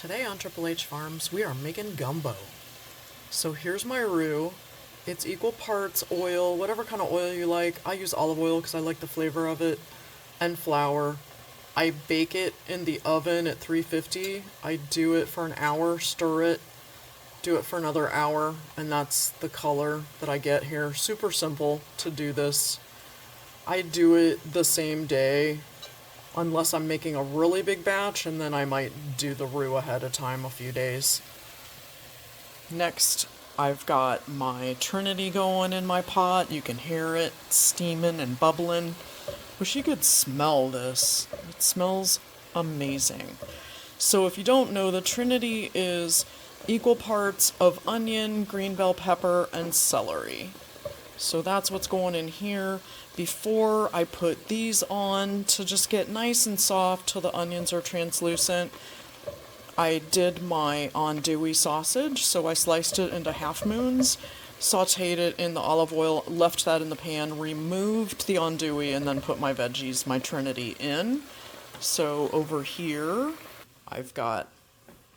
Today on Triple H Farms, we are making gumbo. So here's my roux. It's equal parts oil, whatever kind of oil you like. I use olive oil because I like the flavor of it, and flour. I bake it in the oven at 350. I do it for an hour, stir it, do it for another hour, and that's the color that I get here. Super simple to do this. I do it the same day, unless I'm making a really big batch, and then I might do the roux ahead of time a few days. Next, I've got my Trinity going in my pot. You can hear it steaming and bubbling. Wish you could smell this. It smells amazing. So if you don't know, the Trinity is equal parts of onion, green bell pepper, and celery. So that's what's going in here. Before I put these on to just get nice and soft till the onions are translucent, I did my andouille sausage, so I sliced it into half moons, sauteed it in the olive oil, left that in the pan, removed the andouille, and then put my veggies, my Trinity, in. So over here, I've got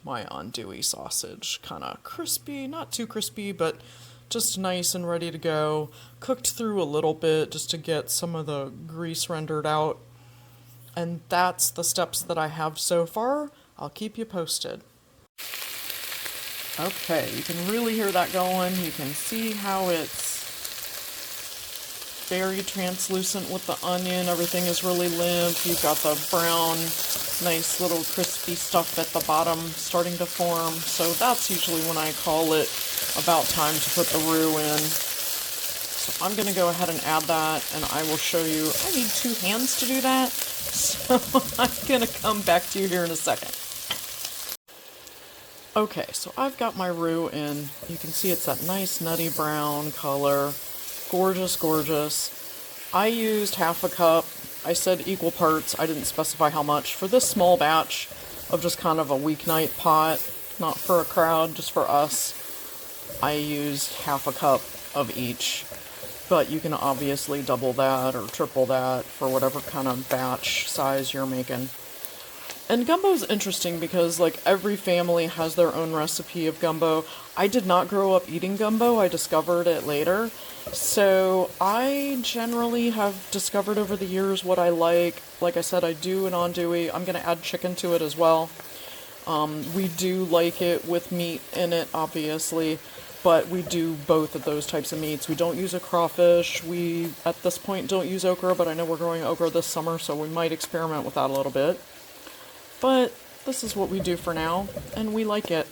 my andouille sausage, kind of crispy, not too crispy, but just nice and ready to go. Cooked through a little bit just to get some of the grease rendered out. And that's the steps that I have so far. I'll keep you posted. Okay, you can really hear that going. You can see how it's very translucent with the onion. Everything is really limp. You've got the brown, nice little crispy stuff at the bottom starting to form. So that's usually when I call it about time to put the roux in. So I'm going to go ahead and add that, and I will show you. I need 2 hands to do that, so I'm going to come back to you here in a second. Okay, so I've got my roux in. You can see it's that nice nutty brown color. Gorgeous, gorgeous. I used half a cup. I said equal parts. I didn't specify how much. For this small batch of just kind of a weeknight pot, not for a crowd, just for us, I used half a cup of each. But you can obviously double that or triple that for whatever kind of batch size you're making. And gumbo's interesting because, like, every family has their own recipe of gumbo. I did not grow up eating gumbo. I discovered it later. So I generally have discovered over the years what I like. Like I said, I do an andouille. I'm going to add chicken to it as well. We do like it with meat in it, obviously. But we do both of those types of meats. We don't use a crawfish. We, at this point, don't use okra, but I know we're growing okra this summer, so we might experiment with that a little bit. But this is what we do for now, and we like it.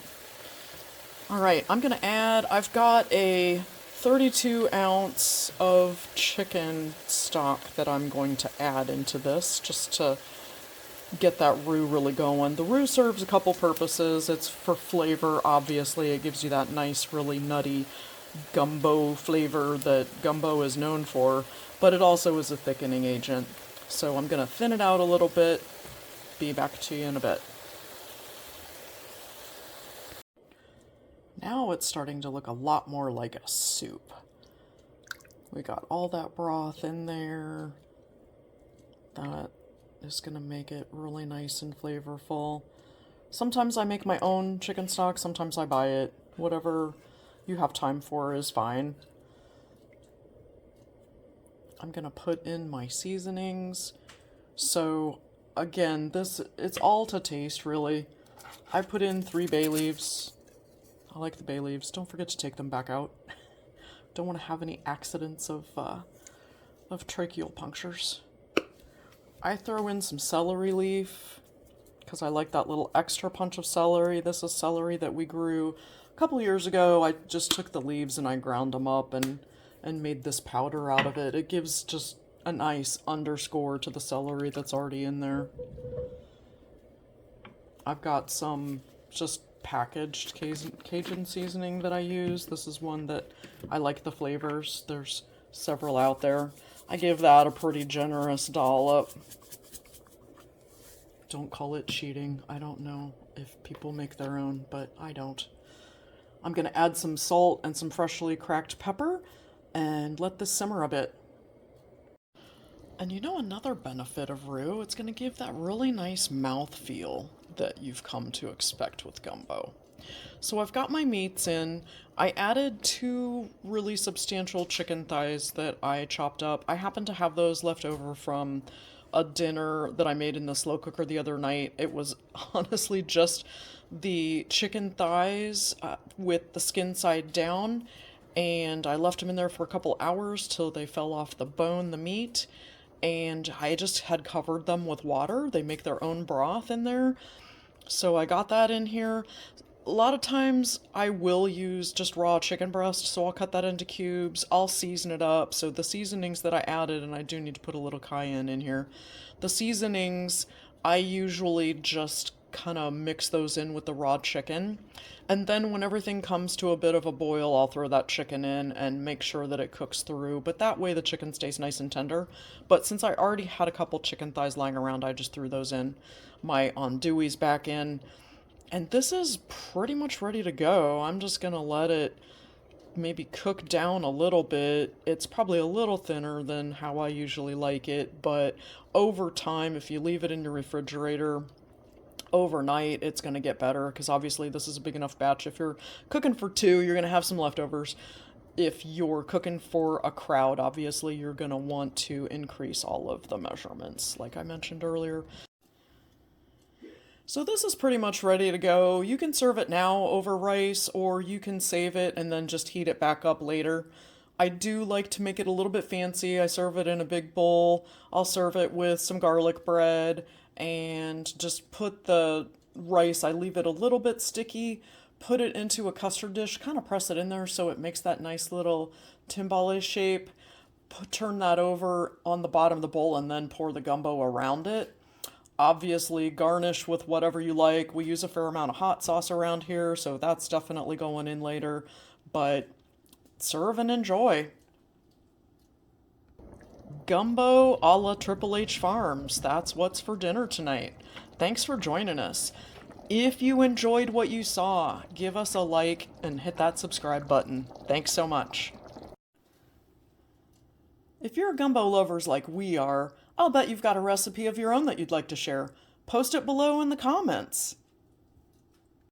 Alright, I'm going to add, I've got a 32 ounce of chicken stock that I'm going to add into this, just to get that roux really going. The roux serves a couple purposes. It's for flavor, obviously. It gives you that nice, really nutty gumbo flavor that gumbo is known for, but it also is a thickening agent. So I'm going to thin it out a little bit. Be back to you in a bit. Now it's starting to look a lot more like a soup. We got all that broth in there. That is going to make it really nice and flavorful. Sometimes I make my own chicken stock, sometimes I buy it. Whatever you have time for is fine. I'm going to put in my seasonings. So again, it's all to taste, really. I put in 3 bay leaves. I like the bay leaves. Don't forget to take them back out. Don't want to have any accidents of tracheal punctures. I throw in some celery leaf because I like that little extra punch of celery. This is celery that we grew a couple years ago. I just took the leaves and I ground them up and made this powder out of it. It gives just a nice underscore to the celery that's already in there. I've got some just packaged Cajun seasoning that I use. This is one that I like the flavors. There's several out there. I give that a pretty generous dollop. Don't call it cheating. I don't know if people make their own, but I don't. I'm going to add some salt and some freshly cracked pepper and let this simmer a bit. And you know another benefit of roux, it's going to give that really nice mouth feel. that you've come to expect with gumbo. So I've got my meats in. I added 2 really substantial chicken thighs that I chopped up. I happen to have those left over from a dinner that I made in the slow cooker the other night. It was honestly just the chicken thighs with the skin side down, and I left them in there for a couple hours till they fell off the bone, the meat, and I just had covered them with water. They make their own broth in there. So I got that in here. A lot of times I will use just raw chicken breast, so I'll cut that into cubes. I'll season it up. So the seasonings that I added, and I do need to put a little cayenne in here. The seasonings, I usually just kind of mix those in with the raw chicken. And then when everything comes to a bit of a boil, I'll throw that chicken in and make sure that it cooks through. But that way the chicken stays nice and tender. But since I already had a couple chicken thighs lying around, I just threw those in. My andouilles back in. And this is pretty much ready to go. I'm just gonna let it maybe cook down a little bit. It's probably a little thinner than how I usually like it, but over time, if you leave it in your refrigerator overnight, it's gonna get better because obviously this is a big enough batch. If you're cooking for 2, you're gonna have some leftovers. If you're cooking for a crowd, obviously you're gonna want to increase all of the measurements, like I mentioned earlier. So this is pretty much ready to go. You can serve it now over rice, or you can save it and then just heat it back up later. I do like to make it a little bit fancy. I serve it in a big bowl. I'll serve it with some garlic bread and just put the rice, I leave it a little bit sticky, put it into a custard dish, kind of press it in there so it makes that nice little timbale shape. Turn that over on the bottom of the bowl and then pour the gumbo around it. Obviously, garnish with whatever you like. We use a fair amount of hot sauce around here, so that's definitely going in later. But serve and enjoy. Gumbo a la Triple H Farms. That's what's for dinner tonight. Thanks for joining us. If you enjoyed what you saw, give us a like and hit that subscribe button. Thanks so much. If you're gumbo lovers like we are, I'll bet you've got a recipe of your own that you'd like to share. Post it below in the comments.